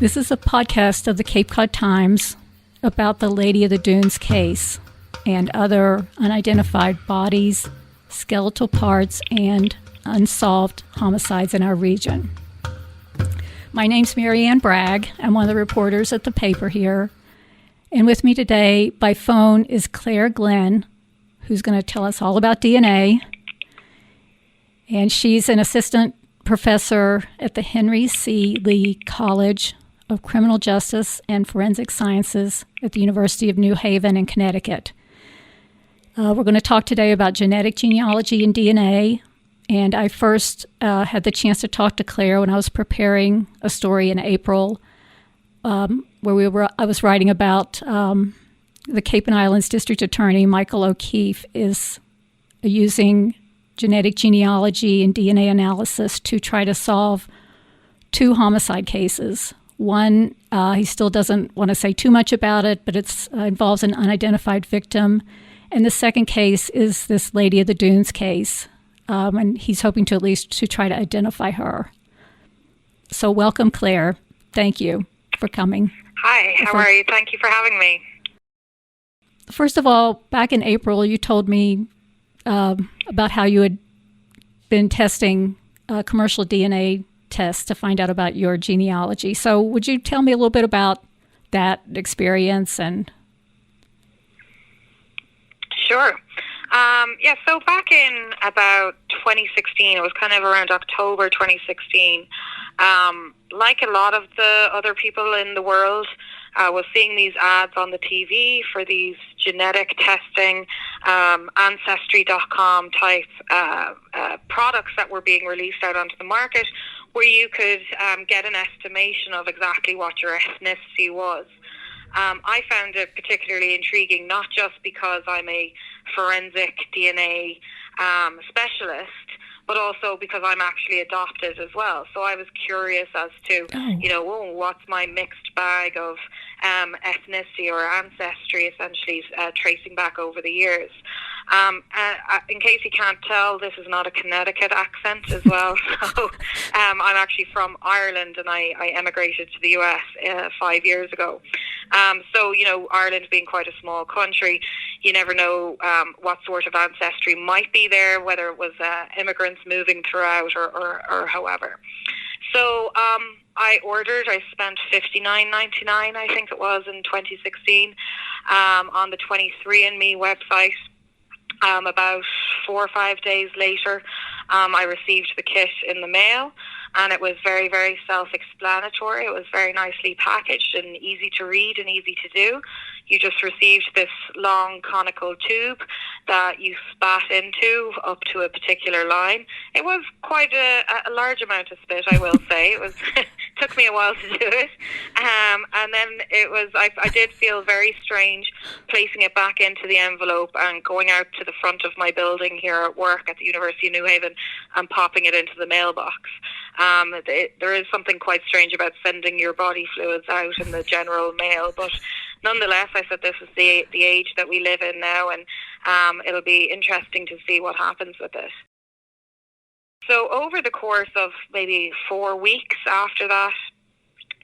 This is a podcast of the Cape Cod Times about the Lady of the Dunes case and other unidentified bodies, skeletal parts, and unsolved homicides in our region. My name's Mary Ann Bragg. I'm one of the reporters at the paper here. And with me today by phone is Claire Glynn, who's going to tell us all about DNA. And she's an assistant professor at the Henry C. Lee College of Criminal Justice and Forensic Sciences at the University of New Haven in Connecticut. We're going to talk today about genetic genealogy and DNA. And I first had the chance to talk to Claire when I was preparing a story in April where I was writing about the Cape and Islands District Attorney, Michael O'Keefe, is using genetic genealogy and DNA analysis to try to solve two homicide cases. One, he still doesn't want to say too much about it, but it involves an unidentified victim. And the second case is this Lady of the Dunes case, and he's hoping to at least to try to identify her. So welcome, Claire. Thank you for coming. Hi, how are you? Thank you for having me. First of all, back in April, you told me about how you had been testing commercial DNA tests to find out about your genealogy. So would you tell me a little bit about that experience? And Sure. So back in about 2016, it was kind of around October 2016, like a lot of the other people in the world, was seeing these ads on the TV for these genetic testing, Ancestry.com type products that were being released out onto the market, where you could get an estimation of exactly what your ethnicity was. I found it particularly intriguing, not just because I'm a forensic DNA specialist, but also because I'm actually adopted as well. So I was curious as to, what's my mixed bag of ethnicity or ancestry, essentially tracing back over the years. In case you can't tell, this is not a Connecticut accent as well. So I'm actually from Ireland, and I emigrated to the US 5 years ago. Ireland being quite a small country, you never know what sort of ancestry might be there, whether it was immigrants moving throughout or however. So I spent $59.99, I think it was, in 2016 on the 23andMe website. About 4 or 5 days later, I received the kit in the mail, and it was very, very self-explanatory. It was very nicely packaged and easy to read and easy to do. You just received this long conical tube that you spat into up to a particular line. It was quite a large amount of spit, I will say. It took me a while to do it. And then I did feel very strange placing it back into the envelope and going out to the front of my building here at work at the University of New Haven and popping it into the mailbox. There is something quite strange about sending your body fluids out in the general mail, but nonetheless, I said this is the age that we live in now, and it'll be interesting to see what happens with it. So over the course of maybe 4 weeks after that,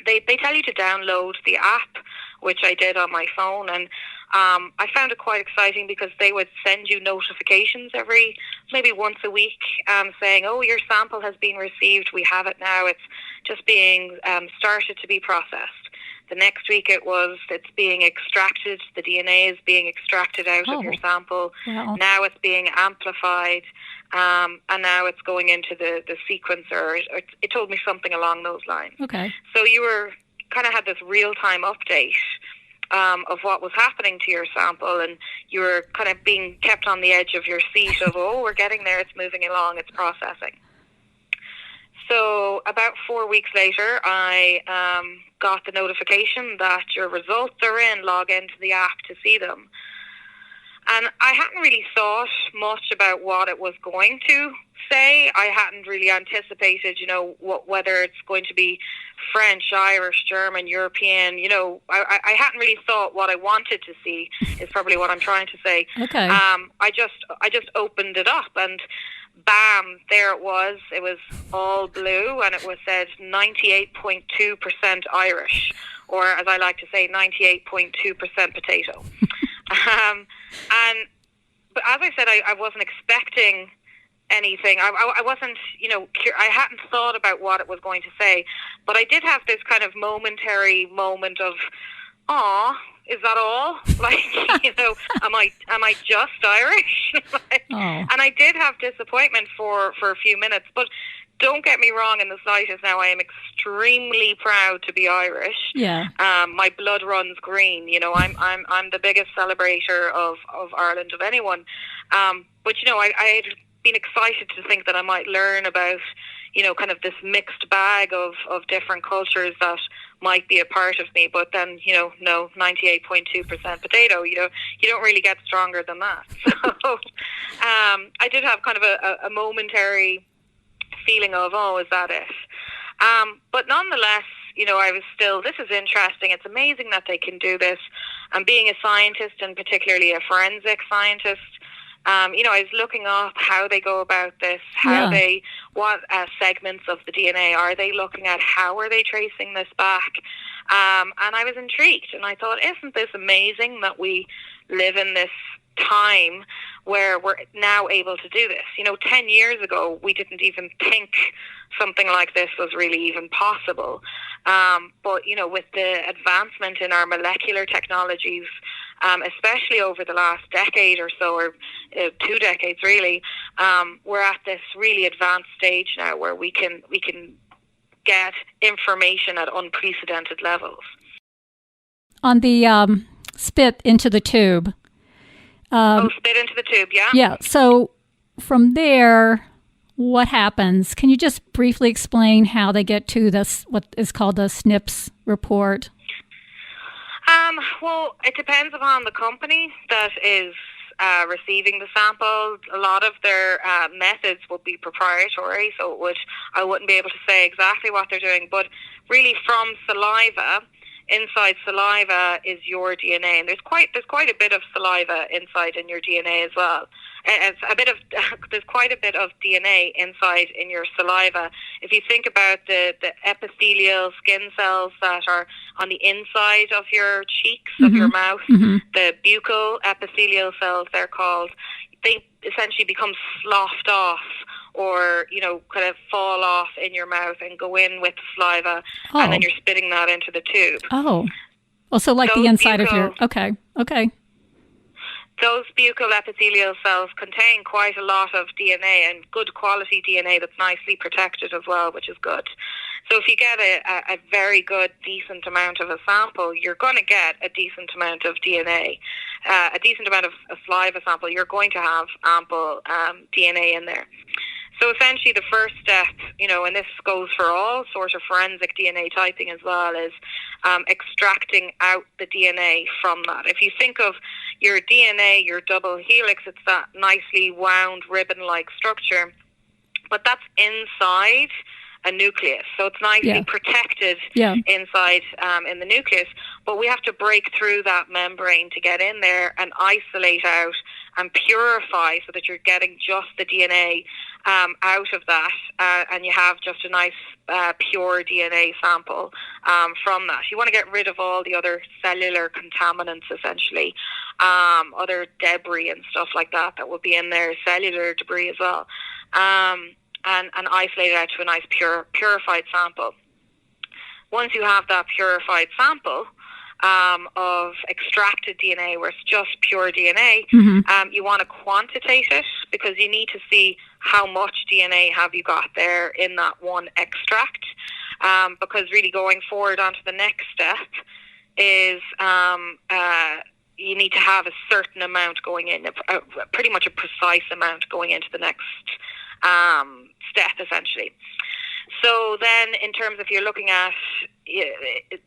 they tell you to download the app, which I did on my phone, and I found it quite exciting because they would send you notifications maybe once a week, saying, oh, your sample has been received, we have it now, it's just being started to be processed. The next week it's being extracted, the DNA is being extracted out of your sample. Wow. Now it's being amplified, and now it's going into the sequencer. It told me something along those lines. Okay. So you were kind of had this real-time update of what was happening to your sample, and you were kind of being kept on the edge of your seat of, oh, we're getting there, it's moving along, it's processing. So about 4 weeks later, I got the notification that your results are in, log into the app to see them. And I hadn't really thought much about what it was going to say. I hadn't really anticipated, whether it's going to be French, Irish, German, European. I hadn't really thought what I wanted to see is probably what I'm trying to say. Okay. I just opened it up, and bam, there it was. It was all blue, and it was said 98.2% Irish, or as I like to say, 98.2% potato. But as I said, I wasn't expecting anything. I wasn't, I hadn't thought about what it was going to say, but I did have this kind of momentary moment of, "Aw, is that all?" Like, am I just Irish? And I did have disappointment for a few minutes, but don't get me wrong in the slightest. Now, I am extremely proud to be Irish. Yeah. My blood runs green. I'm the biggest celebrator of Ireland of anyone. But I had been excited to think that I might learn about, kind of this mixed bag of different cultures that might be a part of me. But then, no, 98.2% potato. You don't really get stronger than that. So I did have kind of a momentary feeling of, oh, is that it? But nonetheless, I was still, this is interesting. It's amazing that they can do this. And being a scientist, and particularly a forensic scientist, I was looking up how they go about this, what segments of the DNA are they looking at, how are they tracing this back? And I was intrigued, and I thought, isn't this amazing that we live in this time where we're now able to do this? 10 years ago, we didn't even think something like this was really even possible. But, with the advancement in our molecular technologies, especially over the last decade or so, or 2 decades really, we're at this really advanced stage now where we can get information at unprecedented levels. On the spit into the tube. Spit into the tube, yeah? Yeah, so from there, what happens? Can you just briefly explain how they get to this, what is called the SNPs report? Well, it depends upon the company that is receiving the sample. A lot of their methods would be proprietary, so I wouldn't be able to say exactly what they're doing. But really, from saliva, inside saliva is your DNA, and there's quite a bit of saliva inside in your DNA as well. There's quite a bit of DNA inside in your saliva. If you think about the epithelial skin cells that are on the inside of your cheeks, of your mouth, the buccal epithelial cells they're called, they essentially become sloughed off, or kind of fall off in your mouth and go in with saliva, and then you're spitting that into the tube. So like those the inside of your okay. Those buccal epithelial cells contain quite a lot of DNA, and good quality DNA that's nicely protected as well, which is good. So if you get a very good, decent amount of a sample, you're going to get a decent amount of DNA. A decent amount of a saliva sample, you're going to have ample DNA in there. So essentially the first step, and this goes for all sorts of forensic DNA typing as well, is extracting out the DNA from that. If you think of your DNA, your double helix, it's that nicely wound ribbon-like structure, but that's inside a nucleus. So it's nicely protected inside in the nucleus, but we have to break through that membrane to get in there and isolate out and purify so that you're getting just the DNA out of that, and you have just a nice pure DNA sample from that. You want to get rid of all the other cellular contaminants, essentially, other debris and stuff like that would be in there, cellular debris as well, and isolate it out to a nice purified sample. Once you have that purified sample of extracted DNA, where it's just pure DNA, you want to quantitate it, because you need to see how much DNA have you got there in that one extract, because really going forward onto the next step is you need to have a certain amount going in, pretty much a precise amount going into the next step, essentially. So then, in terms of you're looking at,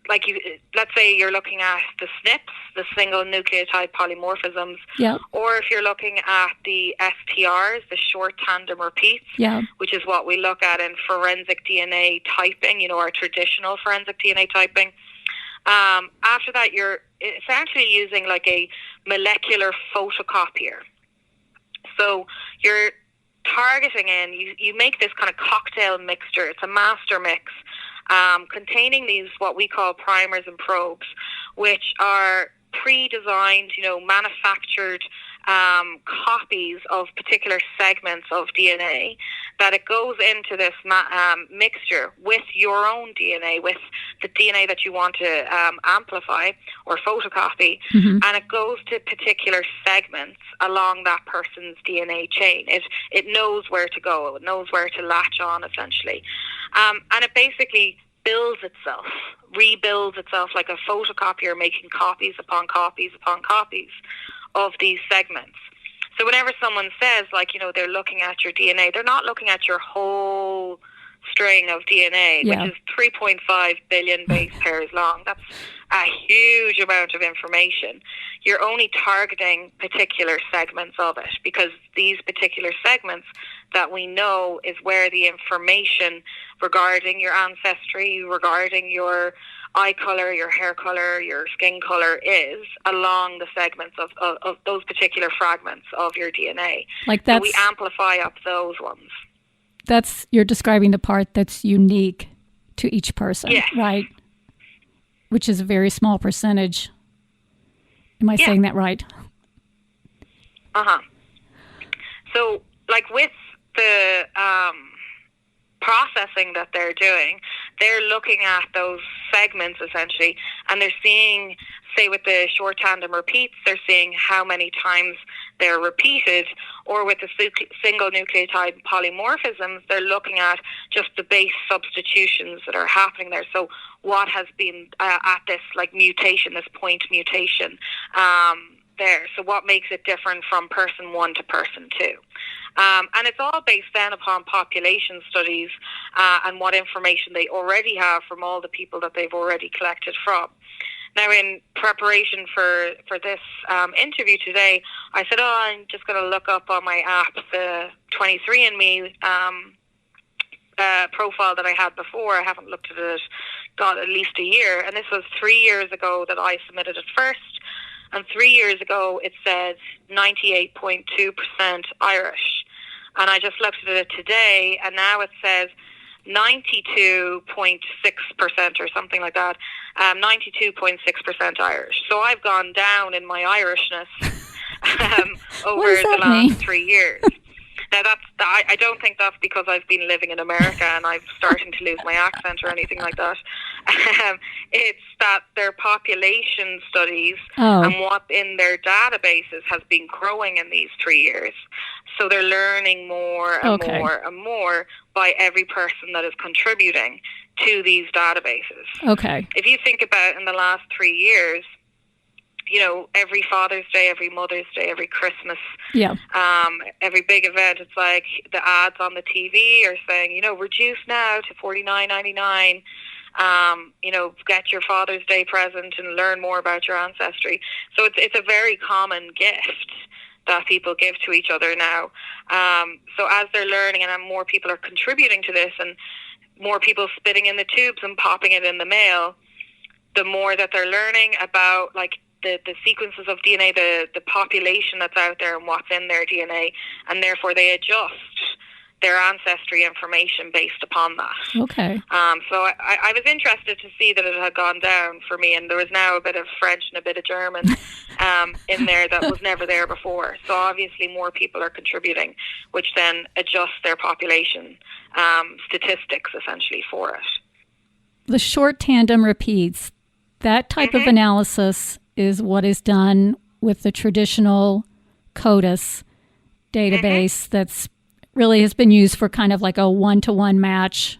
let's say you're looking at the SNPs, the single nucleotide polymorphisms, or if you're looking at the STRs, the short tandem repeats, which is what we look at in forensic DNA typing, our traditional forensic DNA typing. After that, you're essentially using like a molecular photocopier. So you're targeting in, you make this kind of cocktail mixture. It's a master mix containing these what we call primers and probes, which are pre-designed, manufactured copies of particular segments of DNA, that it goes into this mixture with your own DNA, with the DNA that you want to amplify or photocopy, and it goes to particular segments along that person's DNA chain. It knows where to go. It knows where to latch on, essentially. And it basically rebuilds itself like a photocopier, making copies upon copies upon copies of these segments. So whenever someone says, they're looking at your DNA, they're not looking at your whole string of DNA, which is 3.5 billion base pairs long. That's a huge amount of information. You're only targeting particular segments of it, because these particular segments that we know is where the information regarding your ancestry, regarding your eye color, your hair color, your skin color is along the segments of those particular fragments of your DNA. So we amplify up those ones. You're describing the part that's unique to each person, right? Which is a very small percentage. Am I saying that right? So, with the processing that they're doing, they're looking at those segments essentially, and they're seeing, say with the short tandem repeats, they're seeing how many times they're repeated, or with the single nucleotide polymorphisms, they're looking at just the base substitutions that are happening there. So what has been at this mutation, this point mutation there. So what makes it different from person 1 to person 2? And it's all based then upon population studies and what information they already have from all the people that they've already collected from. Now, in preparation for this interview today, I said, I'm just going to look up on my app the 23andMe profile that I had before. I haven't looked at it, at least a year. And this was 3 years ago that I submitted it first. And 3 years ago, it said 98.2% Irish. And I just looked at it today, and now it says 92.6% or something like that. 92.6% Irish. So I've gone down in my Irishness over the last 3 years. Now, I don't think that's because I've been living in America and I'm starting to lose my accent or anything like that. It's that their population studies and what in their databases has been growing in these 3 years. So they're learning more and more and more by every person that is contributing to these databases. Okay. If you think about in the last 3 years, every Father's Day, every Mother's Day, every Christmas, every big event, it's like the ads on the TV are saying, reduce now to $49.99. Get your Father's Day present and learn more about your ancestry. So it's a very common gift that people give to each other now. So as they're learning and more people are contributing to this and more people spitting in the tubes and popping it in the mail, the more that they're learning about the sequences of DNA, the population that's out there and what's in their DNA, and therefore they adjust their ancestry information based upon that. Okay. So I was interested to see that it had gone down for me, and there was now a bit of French and a bit of German in there that was never there before. So obviously more people are contributing, which then adjusts their population statistics essentially for it. The short tandem repeats, that type of analysis is what is done with the traditional CODIS database that's really has been used for kind of like a one-to-one match,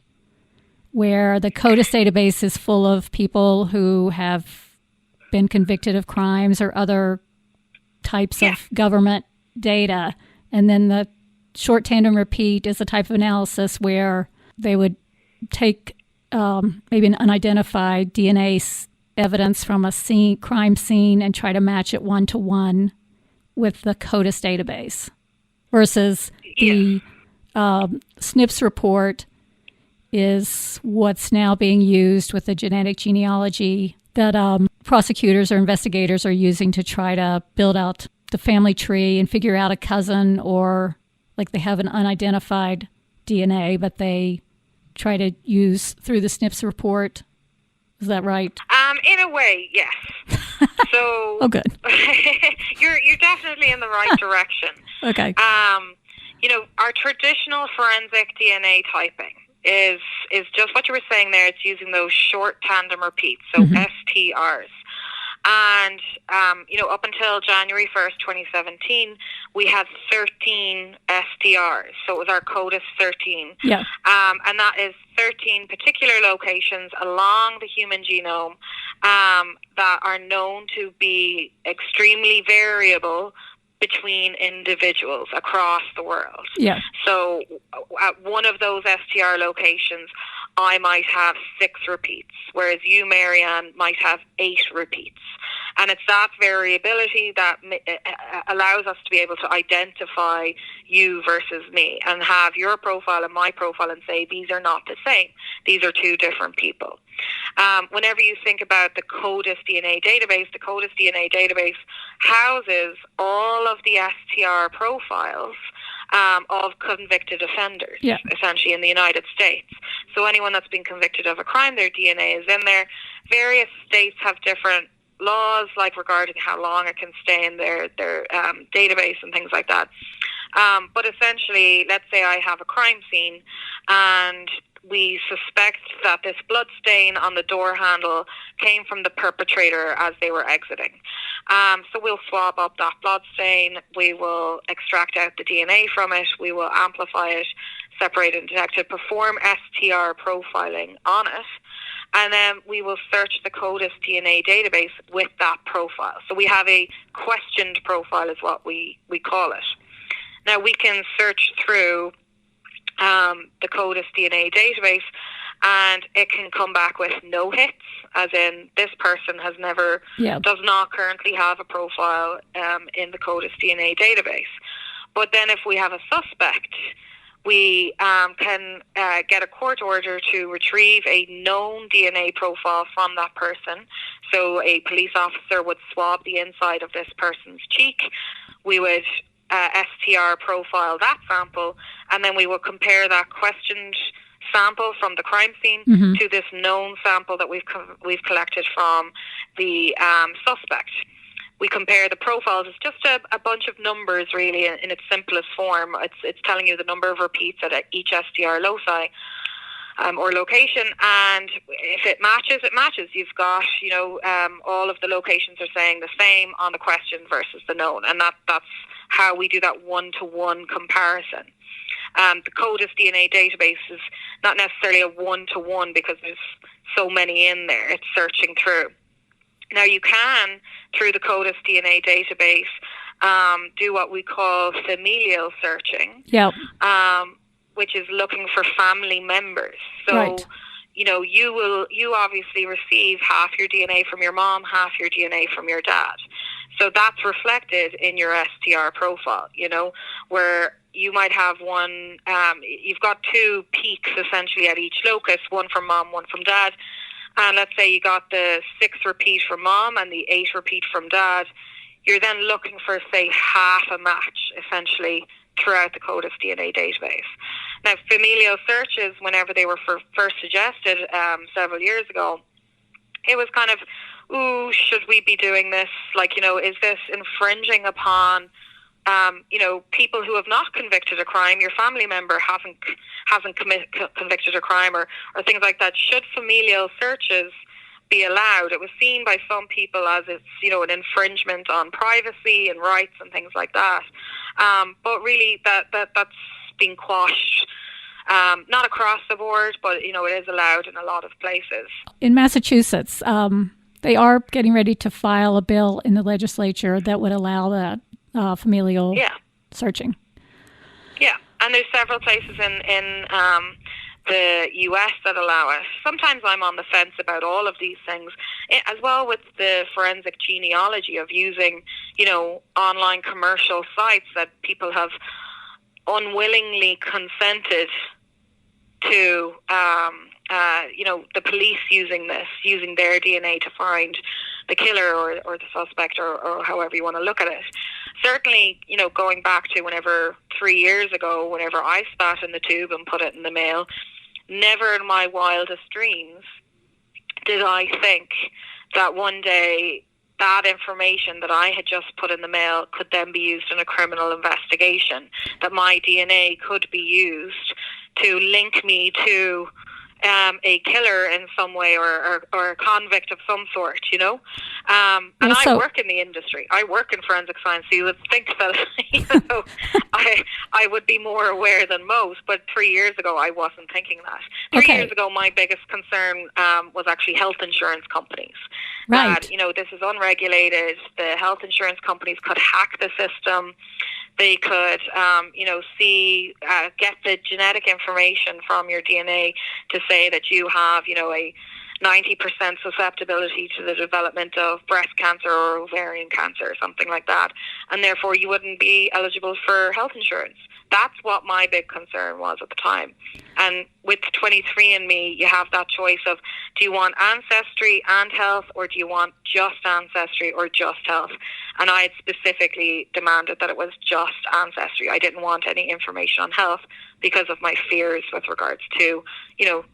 where the CODIS database is full of people who have been convicted of crimes or other types of government data. And then the short tandem repeat is a type of analysis where they would take maybe an unidentified DNA evidence from a crime scene and try to match it one-to-one with the CODIS database, versus the SNPs report is what's now being used with the genetic genealogy that prosecutors or investigators are using to try to build out the family tree and figure out a cousin or like they have an unidentified DNA, but they try to use through the SNPs report. Is that right? In a way, yes. So, oh, good. you're definitely in the right direction. Okay. Our traditional forensic DNA typing is just what you were saying there. It's using those short tandem repeats, so STRs. And, up until January 1st, 2017, we had 13 STRs. So it was our CODIS 13. Yeah. And that is 13 particular locations along the human genome that are known to be extremely variable between individuals across the world. Yeah. So at one of those STR locations, I might have 6 repeats, whereas you, Mary Ann, might have 8 repeats. And it's that variability that allows us to be able to identify you versus me and have your profile and my profile and say, these are not the same. These are 2 different people. Whenever you think about the CODIS DNA database houses all of the STR profiles of convicted offenders, essentially in the United States. So anyone that's been convicted of a crime, their DNA is in there. Various states have different laws, like regarding how long it can stay in their database and things like that. But essentially, let's say I have a crime scene and we suspect that this blood stain on the door handle came from the perpetrator as they were exiting. So we'll swab up that blood stain, we will extract out the DNA from it, we will amplify it, separate and detect it, perform STR profiling on it, and then we will search the CODIS DNA database with that profile. So we have a questioned profile is what we call it. Now we can search through the CODIS DNA database and it can come back with no hits, as in this person has never, does not currently have a profile in the CODIS DNA database. But then if we have a suspect, we can get a court order to retrieve a known DNA profile from that person. So a police officer would swab the inside of this person's cheek. We would STR profile that sample, and then we will compare that questioned sample from the crime scene to this known sample that we've collected from the suspect. We compare the profiles. It's just a bunch of numbers, really, in its simplest form. It's telling you the number of repeats at each STR loci or location, and if it matches, it matches. You've got, all of the locations are saying the same on the question versus the known, and that's how we do that one-to-one comparison. The CODIS DNA database is not necessarily a one-to-one because there's so many in there. It's searching through. Now you can, through the CODIS DNA database, do what we call familial searching, which is looking for family members. So, you obviously receive half your DNA from your mom, half your DNA from your dad. So that's reflected in your STR profile, where you might have one, you've got 2 peaks essentially at each locus, one from mom, one from dad. And let's say you got the 6 repeat from mom and the 8 repeat from dad. You're then looking for, say, half a match, essentially, throughout the CODIS DNA database. Now, familial searches, whenever they were first suggested several years ago, it was kind of, should we be doing this? Is this infringing upon people who have not convicted a crime? Your family member hasn't convicted a crime or things like that. Should familial searches be allowed? It was seen by some people as it's, an infringement on privacy and rights and things like that. But really that's been quashed. Not across the board, but, it is allowed in a lot of places. In Massachusetts, they are getting ready to file a bill in the legislature that would allow that familial searching. Yeah, and there's several places in the US that allow it. Sometimes I'm on the fence about all of these things, as well with the forensic genealogy of using, online commercial sites that people have unwillingly consented to, the police using their DNA to find the killer or the suspect or however you want to look at it. Certainly, going back to 3 years ago, whenever I spat in the tube and put it in the mail, never in my wildest dreams did I think that one day that information that I had just put in the mail could then be used in a criminal investigation, that my DNA could be used to link me to a killer in some way or a convict of some sort, And I work in the industry. I work in forensic science, so you would think that I would be more aware than most. But 3 years ago, I wasn't thinking that. 3 years ago, my biggest concern was actually health insurance companies. Right. That, this is unregulated. The health insurance companies could hack the system. They could, get the genetic information from your DNA to say that you have, a 90% susceptibility to the development of breast cancer or ovarian cancer or something like that. And therefore you wouldn't be eligible for health insurance. That's what my big concern was at the time. And with 23andMe, you have that choice of, do you want ancestry and health, or do you want just ancestry or just health? And I had specifically demanded that it was just ancestry. I didn't want any information on health because of my fears with regards to,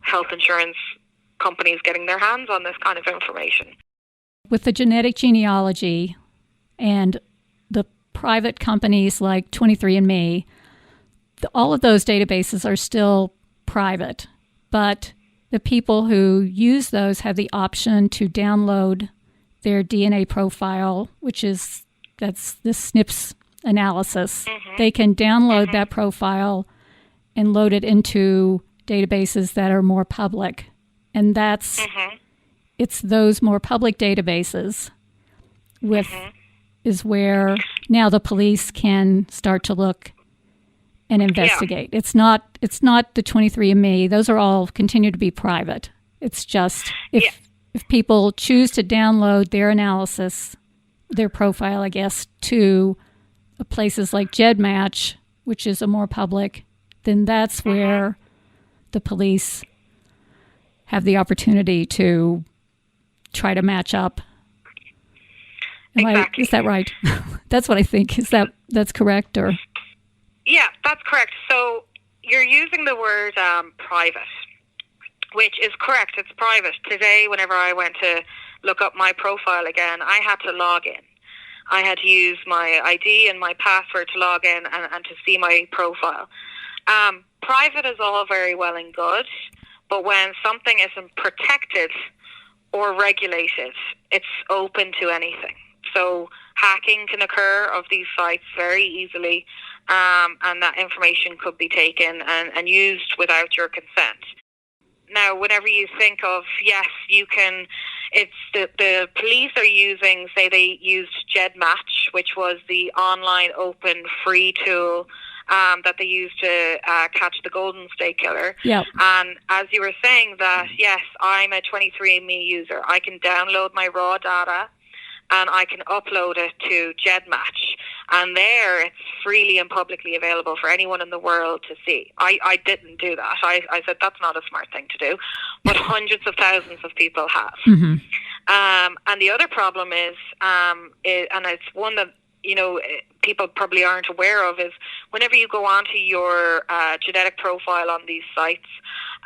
health insurance companies getting their hands on this kind of information. With the genetic genealogy and the private companies like 23andMe, all of those databases are still private, but the people who use those have the option to download their DNA profile, that's the SNPs analysis. Mm-hmm. They can download that profile and load it into databases that are more public. And that's, it's those more public databases is where now the police can start to look and investigate. Yeah. It's not the 23andMe. Those are all continue to be private. It's just if people choose to download their analysis, their profile, I guess, to places like GEDmatch, which is a more public, then that's where the police have the opportunity to try to match up. Exactly. Is that right? That's what I think. That's correct, or? Yeah, that's correct. So you're using the word private, which is correct. It's private. Today, whenever I went to look up my profile again, I had to log in. I had to use my ID and my password to log in and to see my profile. Private is all very well and good, but when something isn't protected or regulated, it's open to anything. So hacking can occur of these sites very easily, and that information could be taken and used without your consent. Now, whenever you think of, yes, you can, it's the police are using, say they used GEDmatch, which was the online open free tool that they used to catch the Golden State Killer. Yep. And as you were saying that, yes, I'm a 23andMe user. I can download my raw data and I can upload it to GEDmatch. And there it's freely and publicly available for anyone in the world to see. I didn't do that. I said that's not a smart thing to do. But hundreds of thousands of people have. Mm-hmm. And the other problem is, and it's one that, people probably aren't aware of, is whenever you go onto your genetic profile on these sites,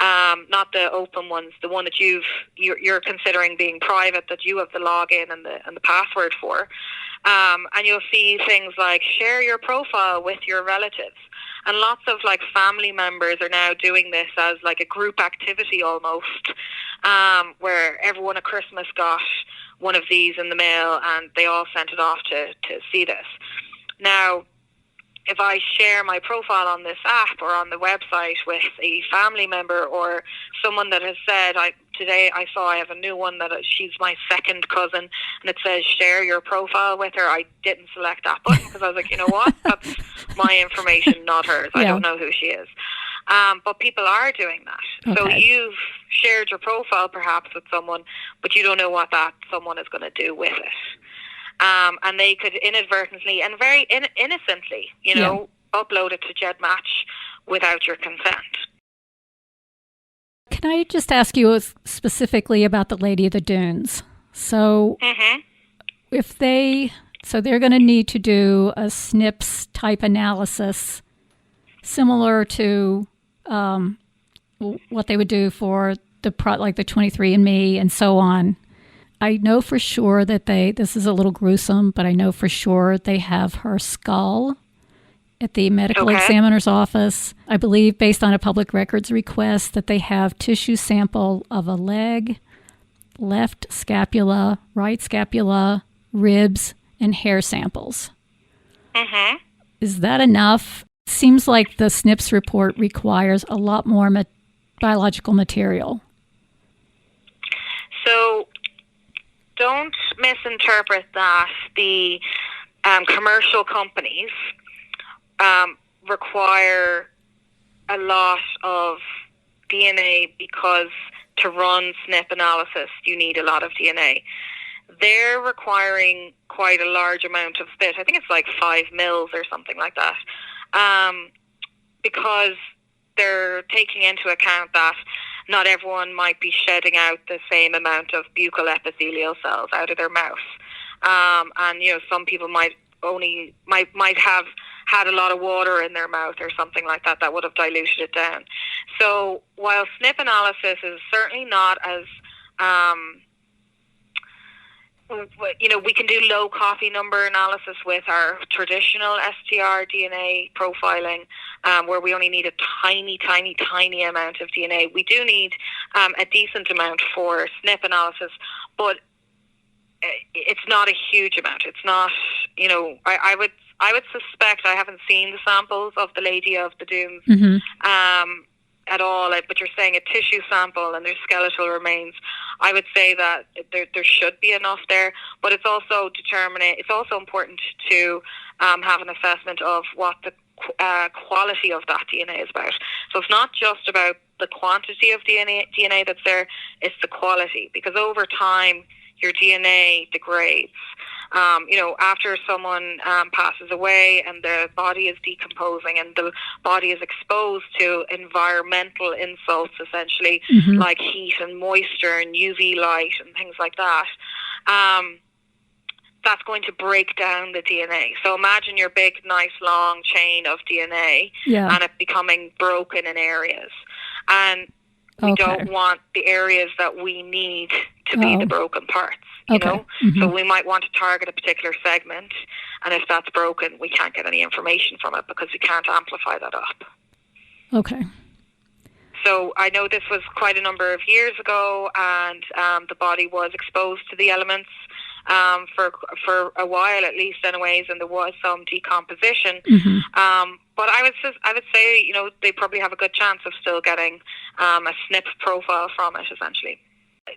not the open ones, the one that you're considering being private, that you have the login and the password for, and you'll see things like share your profile with your relatives. And lots of family members are now doing this as a group activity almost, where everyone at Christmas got one of these in the mail and they all sent it off to see this. Now, if I share my profile on this app or on the website with a family member or someone that has said, today I saw I have a new one that she's my second cousin, and it says share your profile with her, I didn't select that button because I was like, you know what? That's my information, not hers. I don't know who she is. But people are doing that. Okay. So you've shared your profile perhaps with someone, but you don't know what that someone is going to do with it. And they could inadvertently and very innocently, upload it to GEDmatch without your consent. Can I just ask you specifically about the Lady of the Dunes? So so they're going to need to do a SNPs type analysis similar to what they would do for the 23andMe and so on. I know for sure that this is a little gruesome, but I know for sure they have her skull at the medical examiner's office. I believe, based on a public records request, that they have tissue sample of a leg, left scapula, right scapula, ribs, and hair samples. Is that enough? Seems like the SNPs report requires a lot more biological material. So don't misinterpret that. The commercial companies require a lot of DNA because to run SNP analysis, you need a lot of DNA. They're requiring quite a large amount of spit. I think it's like 5 mils or something like that, because they're taking into account that not everyone might be shedding out the same amount of buccal epithelial cells out of their mouth. And, some people might have had a lot of water in their mouth or something like that would have diluted it down. So while SNP analysis is certainly not as, we can do low copy number analysis with our traditional STR DNA profiling, where we only need a tiny, tiny, tiny amount of DNA. We do need a decent amount for SNP analysis, but it's not a huge amount. It's not, I would suspect, I haven't seen the samples of the Lady of the Dunes at all, but you're saying a tissue sample and there's skeletal remains. I would say that there should be enough there, but it's also important to have an assessment of what the quality of that DNA is about. So it's not just about the quantity of DNA that's there, it's the quality, because over time your DNA degrades. After someone passes away and the body is decomposing and the body is exposed to environmental insults, essentially, like heat and moisture and UV light and things like that, that's going to break down the DNA. So imagine your big, nice, long chain of DNA and it becoming broken in areas. And we don't want the areas that we need to be the broken parts, you know? So we might want to target a particular segment, and if that's broken, we can't get any information from it because we can't amplify that up. Okay. So I know this was quite a number of years ago, and the body was exposed to the elements for a while, at least anyways, and there was some decomposition. But I would say, they probably have a good chance of still getting a SNP profile from it, essentially.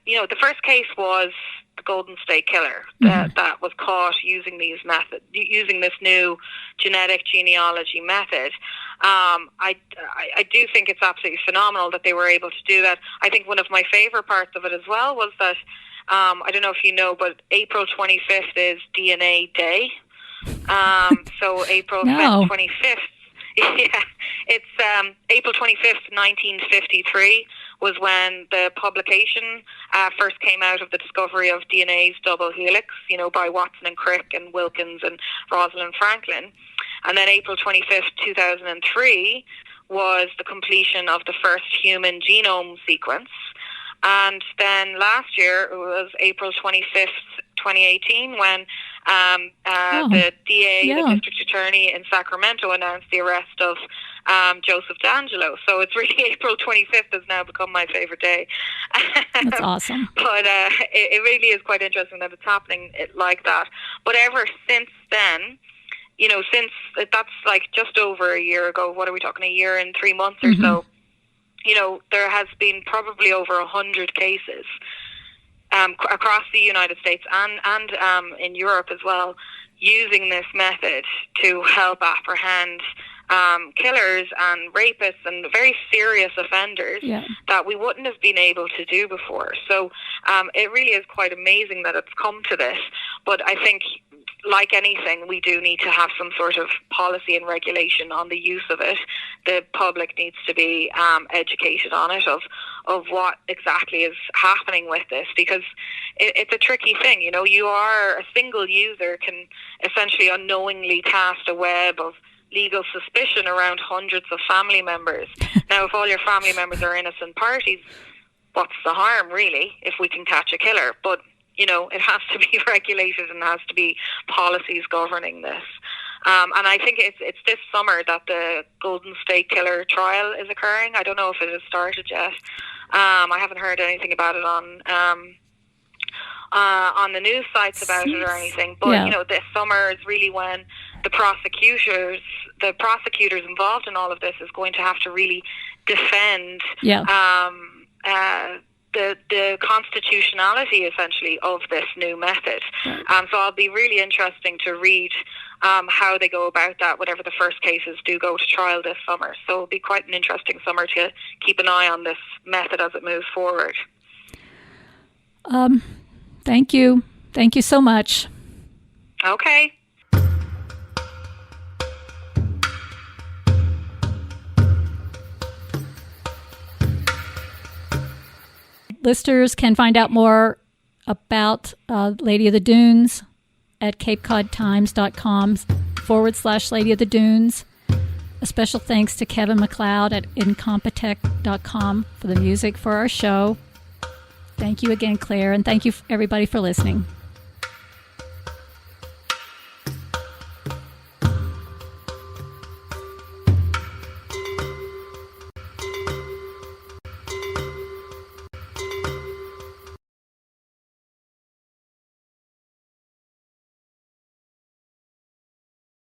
The first case was the Golden State Killer that was caught using this new genetic genealogy method. I do think it's absolutely phenomenal that they were able to do that. I think one of my favorite parts of it as well was that, I don't know if you know, but April 25th is DNA Day. So April 25th. Yeah, it's April 25th, 1953 was when the publication first came out of the discovery of DNA's double helix, by Watson and Crick and Wilkins and Rosalind Franklin. And then April 25th, 2003 was the completion of the first human genome sequence. And then last year, it was April 25th, 2018, when the DA, the district attorney in Sacramento, announced the arrest of Joseph D'Angelo. So it's really April 25th has now become my favorite day. That's awesome. But it really is quite interesting that it's happening like that. But ever since then, since that's like just over a year ago, what are we talking, a year and 3 months or so, there has been probably over 100 cases across the United States and in Europe as well, using this method to help apprehend killers and rapists and very serious offenders that we wouldn't have been able to do before. So it really is quite amazing that it's come to this. But I think like anything, we do need to have some sort of policy and regulation on the use of it. The public needs to be educated on it, of what exactly is happening with this, because it's a tricky thing. You know, you are a single user can essentially unknowingly cast a web of legal suspicion around hundreds of family members. Now, if all your family members are innocent parties, what's the harm, really, if we can catch a killer? But you know, it has to be regulated and has to be policies governing this. And I think it's this summer that the Golden State Killer trial is occurring. I don't know if it has started yet. I haven't heard anything about it on the news sites about it or anything. But, you know, this summer is really when the prosecutors involved in all of this is going to have to really defend the constitutionality, essentially, of this new method. So I'll be really interesting to read how they go about that whenever the first cases do go to trial this summer. So it'll be quite an interesting summer to keep an eye on this method as it moves forward. Thank you. Thank you so much. Okay. Listeners can find out more about Lady of the Dunes at capecodtimes.com/Lady of the Dunes. A special thanks to Kevin MacLeod at incompetech.com for the music for our show. Thank you again, Claire, and thank you everybody for listening.